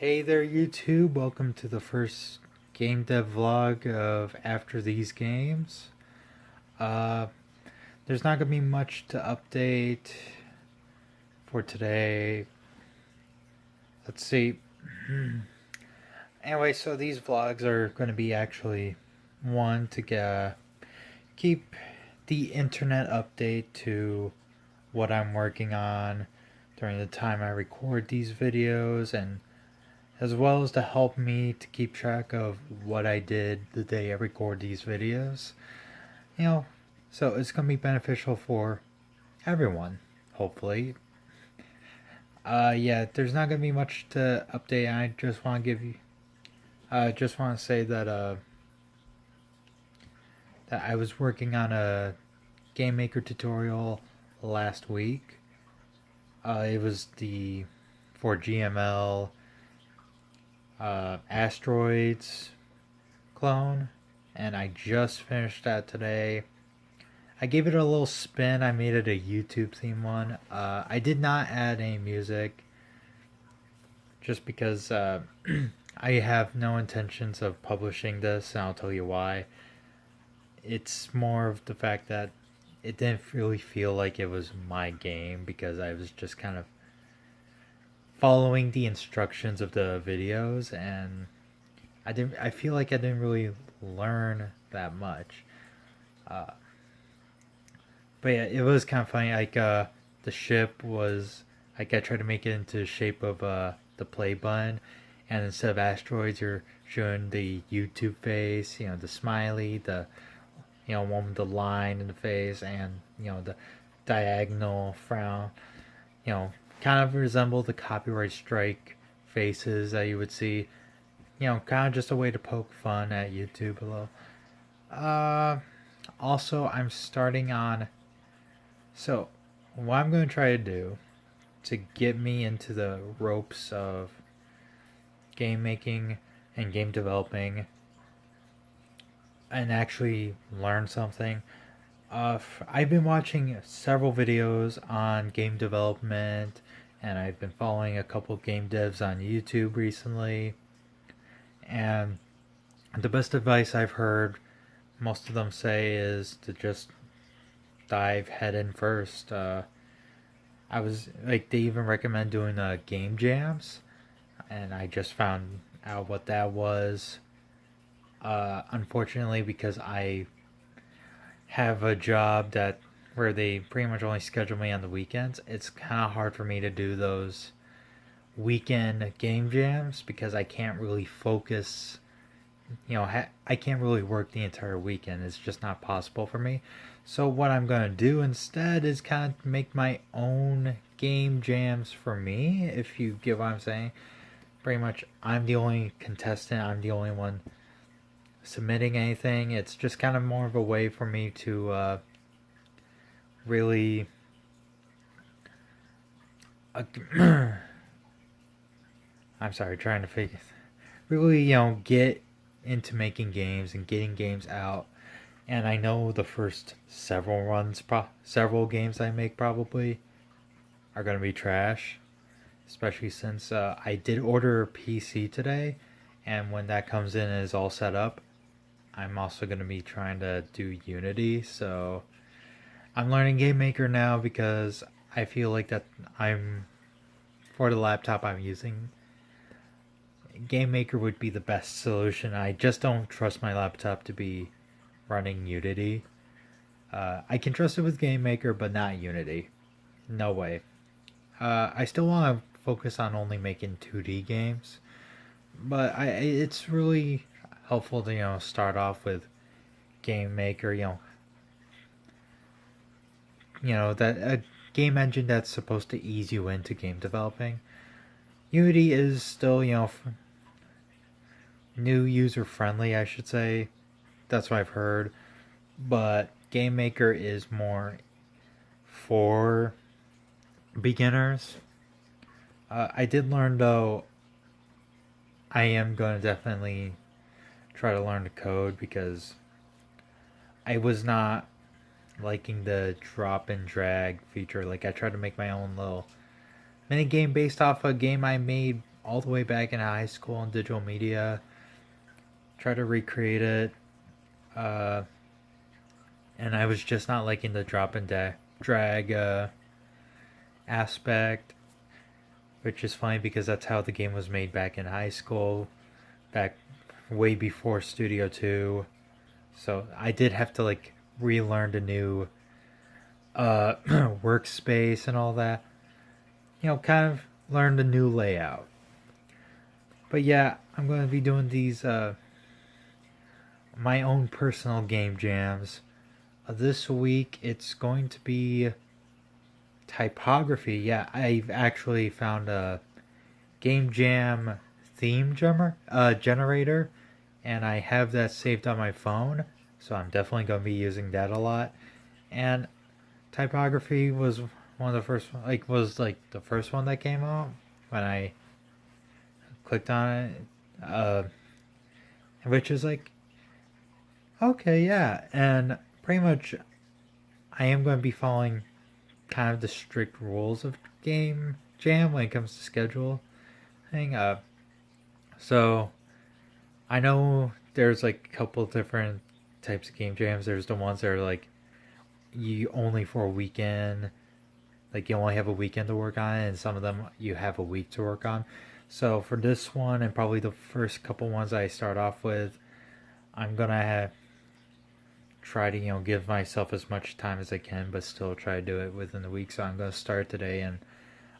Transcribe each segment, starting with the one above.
Hey there, YouTube. Welcome to the first game dev vlog of After These Games. Uh, there's not gonna be much to update for today. Let's see. Anyway, so these vlogs are gonna be actually one to keep the internet update to what I'm working on during the time I record these videos, and as well as to help me to keep track of what I did the day I record these videos. You know, so it's going to be beneficial for everyone, hopefully. Yeah, there's not going to be much to update. I just want to give you, just want to say that I was working on a Game Maker tutorial last week. It was the for GML Asteroids clone, and I just finished that today. I gave it a little spin. I made it a YouTube theme one. I did not add any music just because I have no intentions of publishing this, and I'll tell you why. It's more of the fact that it didn't really feel like it was my game because I was just kind of following the instructions of the videos, and I feel like I didn't really learn that much. Uh, but yeah, it was kind of funny. The ship was like I tried to make it into the shape of the play button, and instead of asteroids, you're showing the YouTube face. You know, the smiley, the one with the line in the face, and the diagonal frown. You know, kind of resemble the copyright strike faces that you would see. Kind of just a way to poke fun at YouTube a little. Uh, Also, I'm starting on. So, what I'm going to try to do to get me into the ropes of game making and game developing and actually learn something. I've been watching several videos on game development, and I've been following a couple game devs on YouTube recently. And the best advice I've heard most of them say is to just dive head in first. I was like, they even recommend doing game jams, and I just found out what that was. Unfortunately, because I have a job that where they pretty much only schedule me on the weekends, it's kind of hard for me to do those weekend game jams because I can't really focus. I can't really work the entire weekend. It's just not possible for me. So what I'm going to do instead is kind of make my own game jams for me, if you get what I'm saying. Pretty much, I'm the only contestant. I'm the only one submitting anything. It's just kind of more of a way for me to really I'm sorry, trying to figure really, get into making games and getting games out. And I know the first several games I make probably are going to be trash, especially since I did order a PC today, and when that comes in and is all set up, I'm also going to be trying to do Unity. So I'm learning Game Maker now because I feel like that I'm for the laptop I'm using. Game Maker would be the best solution. I just don't trust my laptop to be running Unity. I can trust it with Game Maker, but not Unity. No way. I still want to focus on only making 2D games, but it's really helpful to start off with Game Maker. That a game engine that's supposed to ease you into game developing. Unity is still new user friendly, I should say. That's what I've heard. But Game Maker is more for beginners. I did learn though. I am going to definitely try to learn to code because I was not liking the drop and drag feature. Like I tried to make my own little mini game based off a game I made all the way back in high school in digital media. Try to recreate it, uh, and I was just not liking the drop and drag aspect, which is funny because that's how the game was made back in high school, back way before Studio 2. So I did have to like relearn the new workspace and all that. Kind of learn the new layout. But yeah, I'm going to be doing these my own personal game jams. This week it's going to be typography. Yeah, I've actually found a game jam theme generator, and I have that saved on my phone, so I'm definitely going to be using that a lot. And typography was one of the first, was like the first one that came out when I clicked on it, which is like, okay, yeah, and pretty much I am going to be following kind of the strict rules of game jam when it comes to schedule thing. So I know there's like a couple different types of game jams. There's the ones that are like you only for a weekend, like you only have a weekend to work on it, and some of them you have a week to work on. So for this one and probably the first couple ones I start off with, I'm gonna try to give myself as much time as I can, but still try to do it within the week. So I'm gonna start today, and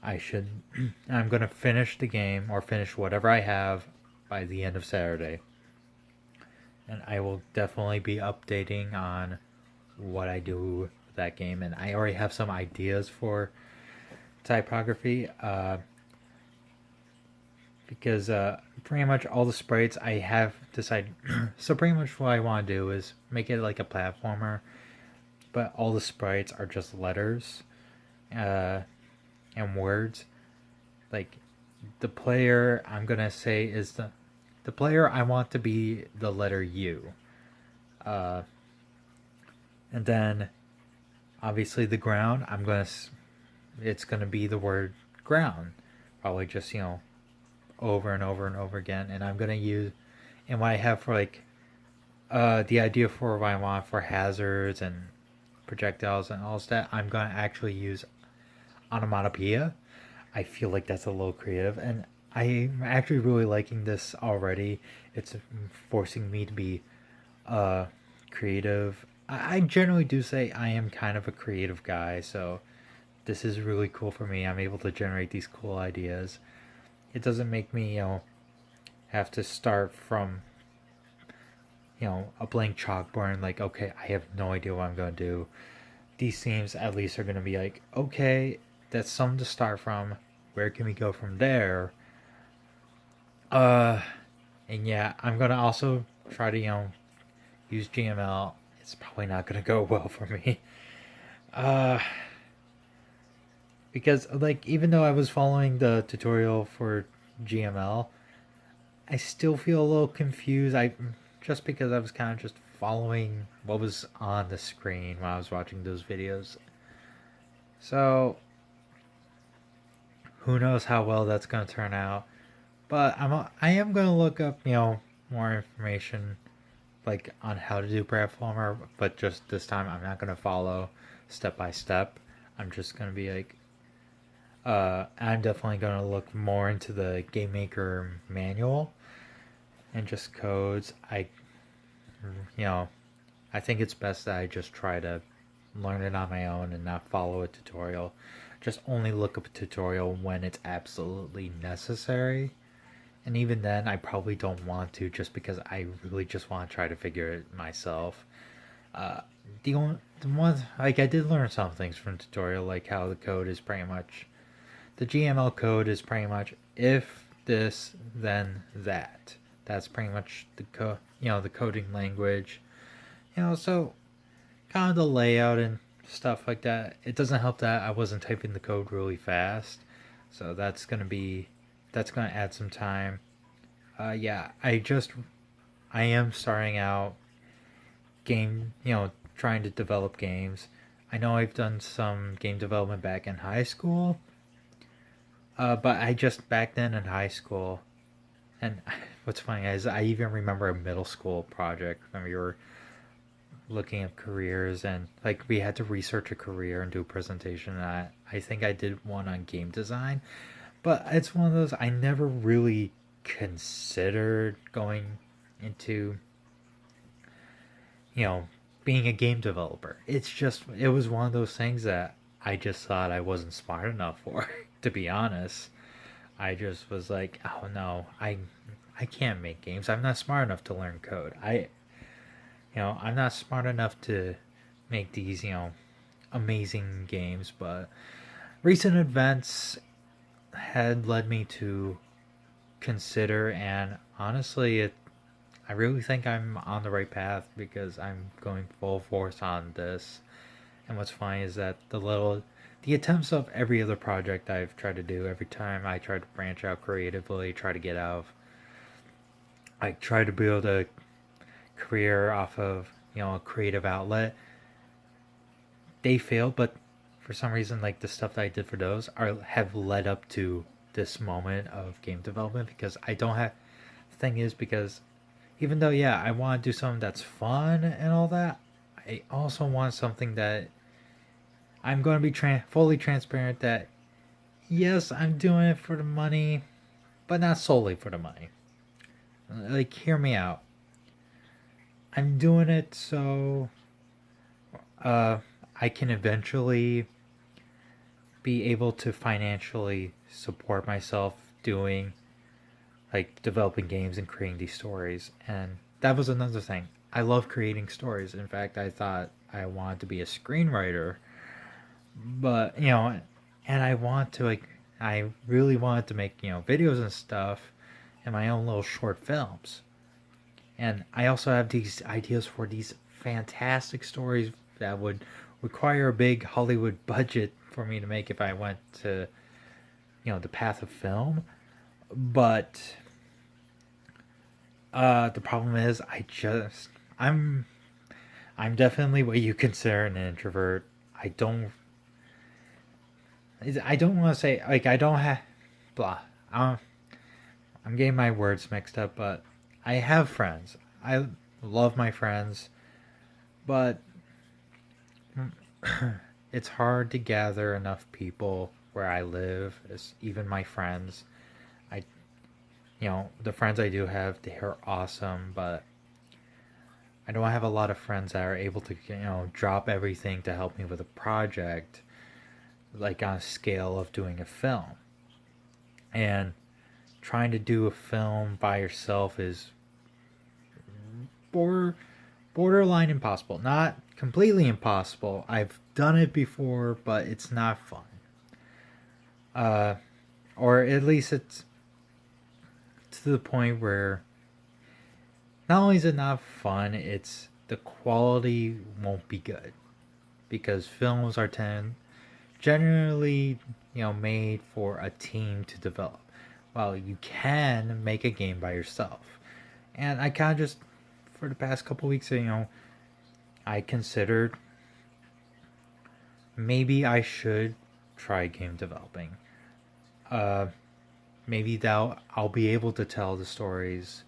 I'm gonna finish the game or finish whatever I have by the end of Saturday, and I will definitely be updating on what I do with that game. And I already have some ideas for typography, because pretty much all the sprites I have decided. So pretty much what I want to do is make it like a platformer, but all the sprites are just letters and words. Like the player, I'm gonna say is the player I want to be the letter U, and then obviously the ground. It's gonna be the word ground, probably just over and over and over again. And I'm gonna use, and what I have for like the idea for what I want for hazards and projectiles and all that, I'm gonna actually use onomatopoeia. I feel like that's a little creative, and I'm actually really liking this already. It's forcing me to be creative. I generally do say I am kind of a creative guy, so this is really cool for me. I'm able to generate these cool ideas. It doesn't make me, have to start from, a blank chalkboard. Like, okay, I have no idea what I'm going to do. These themes at least are going to be like, okay, that's something to start from. Where can we go from there? And yeah, I'm going to also try to, use GML. It's probably not going to go well for me. Because like even though I was following the tutorial for GML, I still feel a little confused. Just because I was kind of just following what was on the screen when I was watching those videos. So who knows how well that's going to turn out. But I am going to look up, more information like on how to do platformer, but just this time I'm not going to follow step by step. I'm just going to be like I'm definitely going to look more into the Game Maker manual and just codes. I think it's best that I just try to learn it on my own and not follow a tutorial. Just only look up a tutorial when it's absolutely necessary. And even then, I probably don't want to, just because I really just want to try to figure it myself. The one, like, I did learn some things from the tutorial, like how the code is pretty much, the GML code is pretty much if this then that. That's pretty much the coding language. So kind of the layout and stuff like that. It doesn't help that I wasn't typing the code really fast, so that's gonna add some time. Yeah, I am starting out trying to develop games. I know I've done some game development back in high school, But I just back then in high school, and what's funny is I even remember a middle school project when we were looking at careers and like we had to research a career and do a presentation. And I think I did one on game design, but it's one of those I never really considered going into, you know, being a game developer. It was one of those things that I just thought I wasn't smart enough for, to be honest. I just was like, oh no, I can't make games. I'm not smart enough to learn code. I'm not smart enough to make these, amazing games, but recent events had led me to consider, and honestly I really think I'm on the right path because I'm going full force on this. And what's funny is that the attempts of every other project I've tried to do, every time I try to branch out creatively, try to get out of, I try to build a career off of, a creative outlet, they failed, but for some reason, like the stuff that I did for those have led up to this moment of game development because I don't have. The thing is, because even though, yeah, I want to do something that's fun and all that, I also want something that I'm going to be fully transparent that, yes, I'm doing it for the money, but not solely for the money. Like, hear me out. I'm doing it so uh, I can eventually be able to financially support myself doing, like, developing games and creating these stories. And that was another thing. I love creating stories. In fact, I thought I wanted to be a screenwriter, but, and I really wanted to make, videos and stuff and my own little short films. And I also have these ideas for these fantastic stories that would require a big Hollywood budget for me to make if I went to, the path of film. But the problem is, I'm I'm definitely what you consider an introvert. I don't I don't want to say like I don't have blah. I'm getting my words mixed up, but I have friends. I love my friends, but it's hard to gather enough people where I live, as even my friends. I, the friends I do have, they are awesome, but I don't have a lot of friends that are able to, drop everything to help me with a project, like on a scale of doing a film. And trying to do a film by yourself is border, borderline impossible. Not completely impossible. I've done it before, but it's not fun. Uh, or at least it's to the point where not only is it not fun, it's the quality won't be good because films are generally made for a team to develop. While you can make a game by yourself, and I kind of just for the past couple weeks, I considered maybe I should try game developing. Uh, Maybe that I'll be able to tell the stories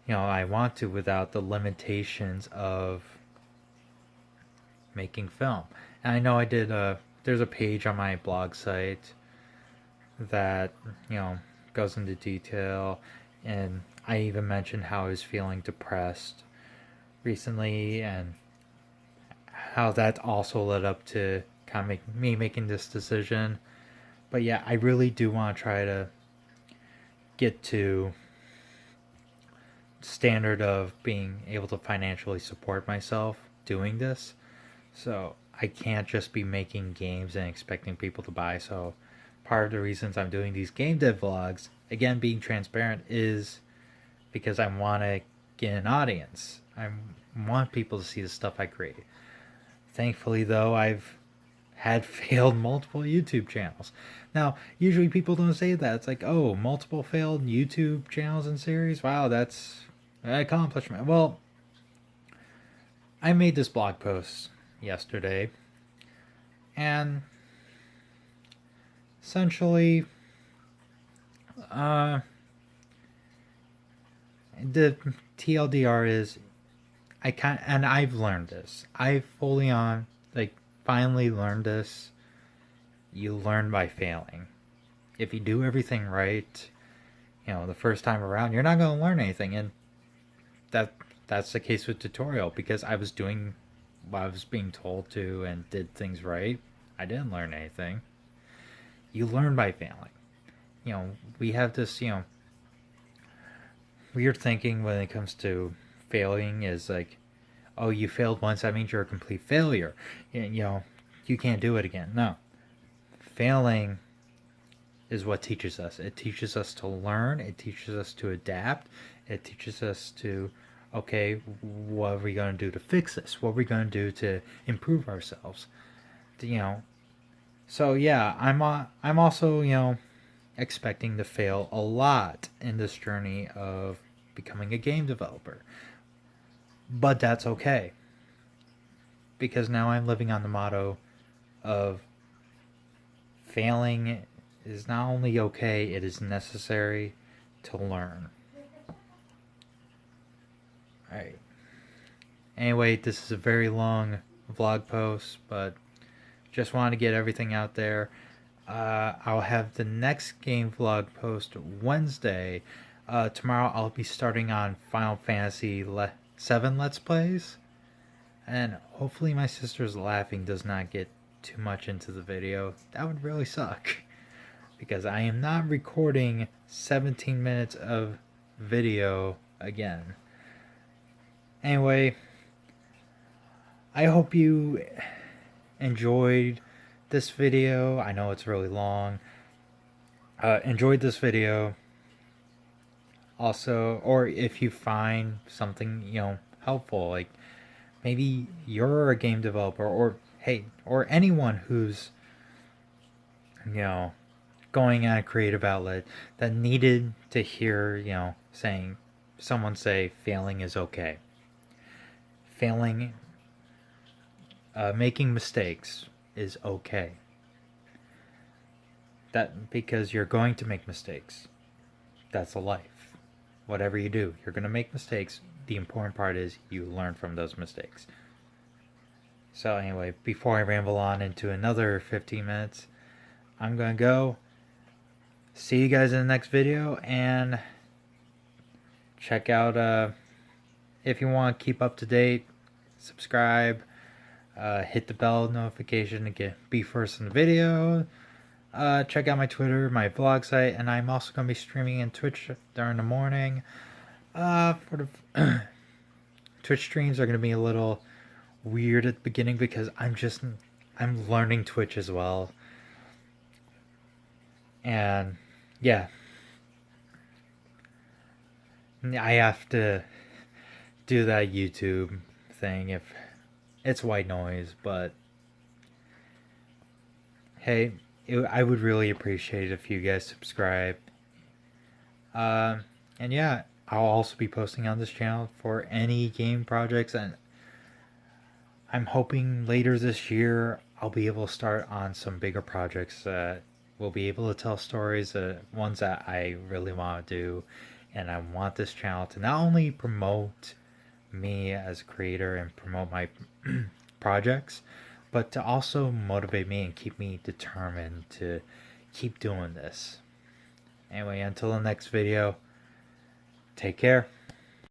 I want to without the limitations of making film. And I know I did there's a page on my blog site that goes into detail, and I even mentioned how I was feeling depressed recently and how that also led up to kind of me making this decision. But yeah, I really do want to try to get to standard of being able to financially support myself doing this. So I can't just be making games and expecting people to buy. So part of the reasons I'm doing these game dev vlogs, again being transparent, is because I want to get an audience. I want people to see the stuff I create. Thankfully, though, I've had failed multiple YouTube channels. Now, usually people don't say that. It's like, oh, multiple failed YouTube channels and series? Wow, that's an accomplishment. Well, I made this blog post yesterday, and essentially, Uh, the TLDR is and I've learned this. I fully on like finally learned this. You learn by failing. If you do everything right, the first time around, you're not going to learn anything, and that that's the case with tutorial because I was doing what I was being told to and did things right. I didn't learn anything. You learn by failing. We have this, weird thinking when it comes to failing is like, oh, you failed once, that means you're a complete failure. And, you can't do it again. No. Failing is what teaches us. It teaches us to learn. It teaches us to adapt. It teaches us to, okay, what are we going to do to fix this? What are we going to do to improve ourselves? So yeah, I'm also expecting to fail a lot in this journey of becoming a game developer, but that's okay because now I'm living on the motto of failing is not only okay, it is necessary to learn. Alright. Anyway, this is a very long vlog post, but just wanted to get everything out there. I'll have the next game vlog post Wednesday. Tomorrow I'll be starting on Final Fantasy 7 Let's Plays. And hopefully my sister's laughing does not get too much into the video. That would really suck. Because I am not recording 17 minutes of video again. Anyway, I hope you enjoyed this video. I know it's really long. Enjoyed this video. Also, or if you find something, helpful, like maybe you're a game developer, or hey, or anyone who's, going on a creative outlet that needed to hear, someone say failing is okay. Failing, making mistakes is okay. That because you're going to make mistakes. That's a life. Whatever you do, you're going to make mistakes. The important part is you learn from those mistakes. So anyway, before I ramble on into another 15 minutes, I'm going to go. See you guys in the next video, and check out, if you want to keep up to date, subscribe, hit the bell notification to be first in the video. Check out my Twitter, my vlog site, and I'm also going to be streaming in Twitch during the morning. For the Twitch streams are going to be a little weird at the beginning because I'm learning Twitch as well. And yeah, I have to do that YouTube thing if it's white noise, but hey, I would really appreciate it if you guys subscribe. And yeah, I'll also be posting on this channel for any game projects, and I'm hoping later this year I'll be able to start on some bigger projects that will be able to tell stories, ones that I really want to do. And I want this channel to not only promote me as a creator and promote my projects, but to also motivate me and keep me determined to keep doing this. Anyway, until the next video, take care.